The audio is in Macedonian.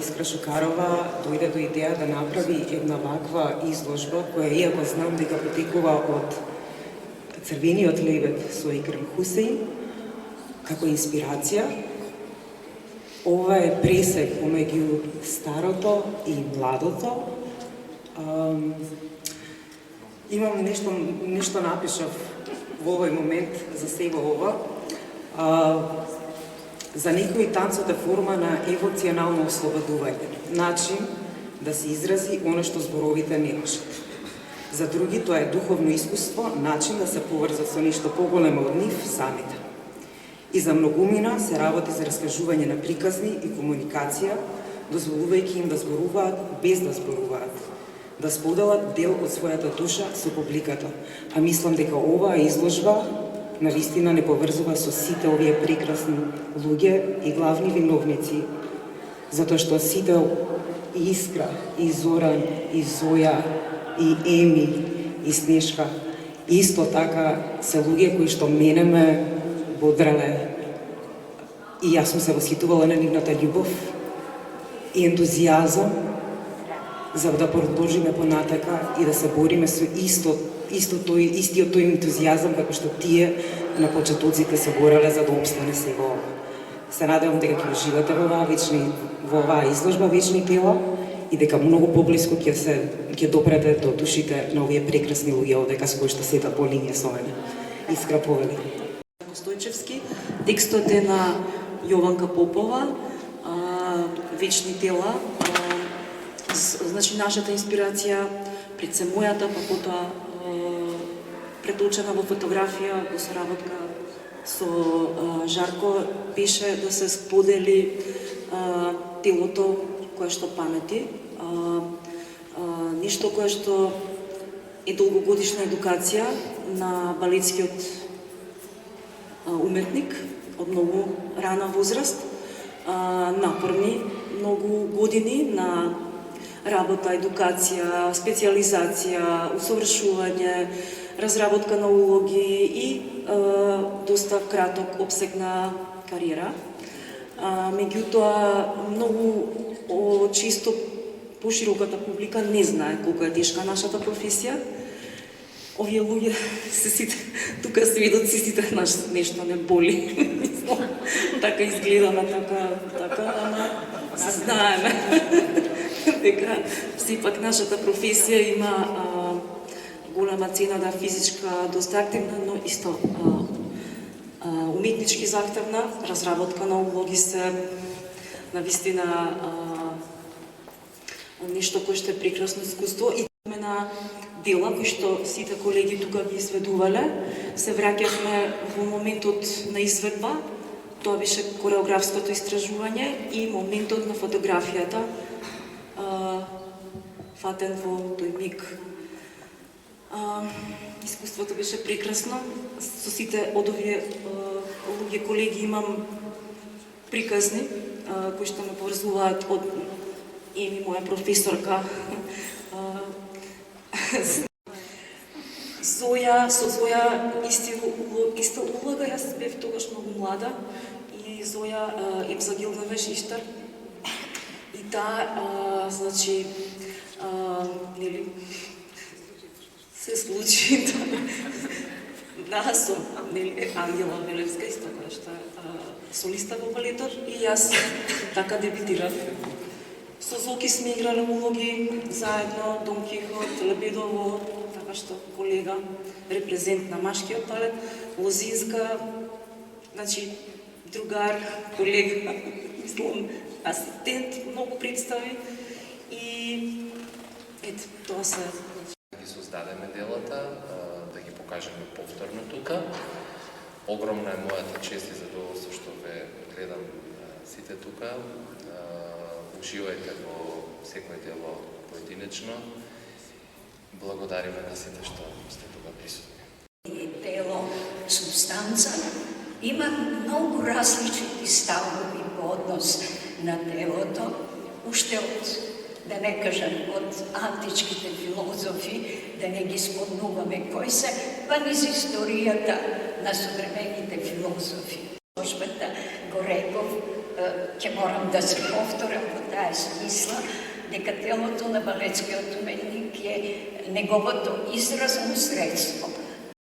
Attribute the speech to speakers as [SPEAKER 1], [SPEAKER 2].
[SPEAKER 1] Искра Шукарова дојде до идеја да направи една ваква изложба, која, иако знам дека потекува од Црвениот лебед со Екрем Хусеин, како инспирација. Ова е пресек помеѓу старото и младото. Имам нешто напишав во овој момент за себе ова. За некои танцот е форма на емоционално ослободување, начин да се изрази оно што зборовите не можат. За други тоа е духовно искуство, начин да се поврзат со нешто поголемо од нив самите. И за многумина се работи за раскажување на приказни и комуникација, дозволувајќи им да зборуваат без да зборуваат, да споделат дел од својата душа со публиката. А мислам дека оваа изложба навистина не поврзува со сите овие прекрасни луѓе и главни виновници, затоа што сите и Искра, и Зоран, и Зоја, и Еми, и Снежка, исто така се луѓе кои што мене ме бодрале и јас сум се восхитувала на нивната љубов и ентузијазам за да продолжиме понатака и да се бориме со истиот тој ентузијазам како што тие на почетоците се бореле за да опстане сега ова. Се надевам дека ќе уживате во оваа изложба Вечни тела и дека многу поблиску ќе допрете до душите на овие прекрасни луѓе овдека со кои што седат по линија со мене. Искра повели.
[SPEAKER 2] Стојчевски, текстот е на Јованка Попова, Вечни тела. Значи нашата инспирација пред се мојата, па потоа преточена во фотографија, во соработка со Жарко, беше да се сподели телото кое што памети, нешто кое што е долгогодишна едукација на балетскиот уметник од многу рана возраст, напорни многу години на работа, едукација, специализација, усовршување, разработка на улоги и доста краток обсег на кариера. Меѓутоа, многу често пошироката публика не знае колку е тешка нашата професија. Овие луѓе се сите, тука сведоци сите нешто не боли. Така изгледаме, така, ама знаеме дека сепак нашата професија има голема цена да физичка, доста активна, но исто уметнички захтевна, разработка на улоги се навистина нешто кое што е прекрасно искуство и на дела кои што сите колеги тука ги изведувале, се враќавме во моментот на изведба, тоа беше кореографското истражување и моментот на фотографијата, фатен во тој миг. Искуството беше прекрасно, со сите од овие луѓе колеги имам приказни, кои што ме поврзуваат од Еми, моја професорка, Зоја, со Зоја иста улога, јас бев тогаш многу млада и Зоја Емза Гилгамеш Иштар и таа, значи, нели, се случи да сум, нели, Ангела Велевска исто која што солиста во балетот и јас така дебитирав. Со Зоки сме играле улоги заедно, Дон Кихот, Лебедово, така што колега, репрезент на машкиот балет, Лозинска, значи другар, колега, мислам, асистент, многу представи и ето, тоа се.
[SPEAKER 3] Ги создадеме делата, да ги покажеме повторно тука. Огромна е мојата чест и задоволство што ве гледам сите тука. Уживајте во секој дело поединечно. Благодариме на сите што сте тука присутни.
[SPEAKER 4] Тело, субстанца, има многу различити ставови во однос на телото, уште од, да не кажам, од античките филозофи, да не ги спомнуваме кои се, па низ историјата на современите филозофи. Изложбата Горепов ќе морам да се повторам во таа смисла, дека телото на балетскиот уметник е неговото изразно средство.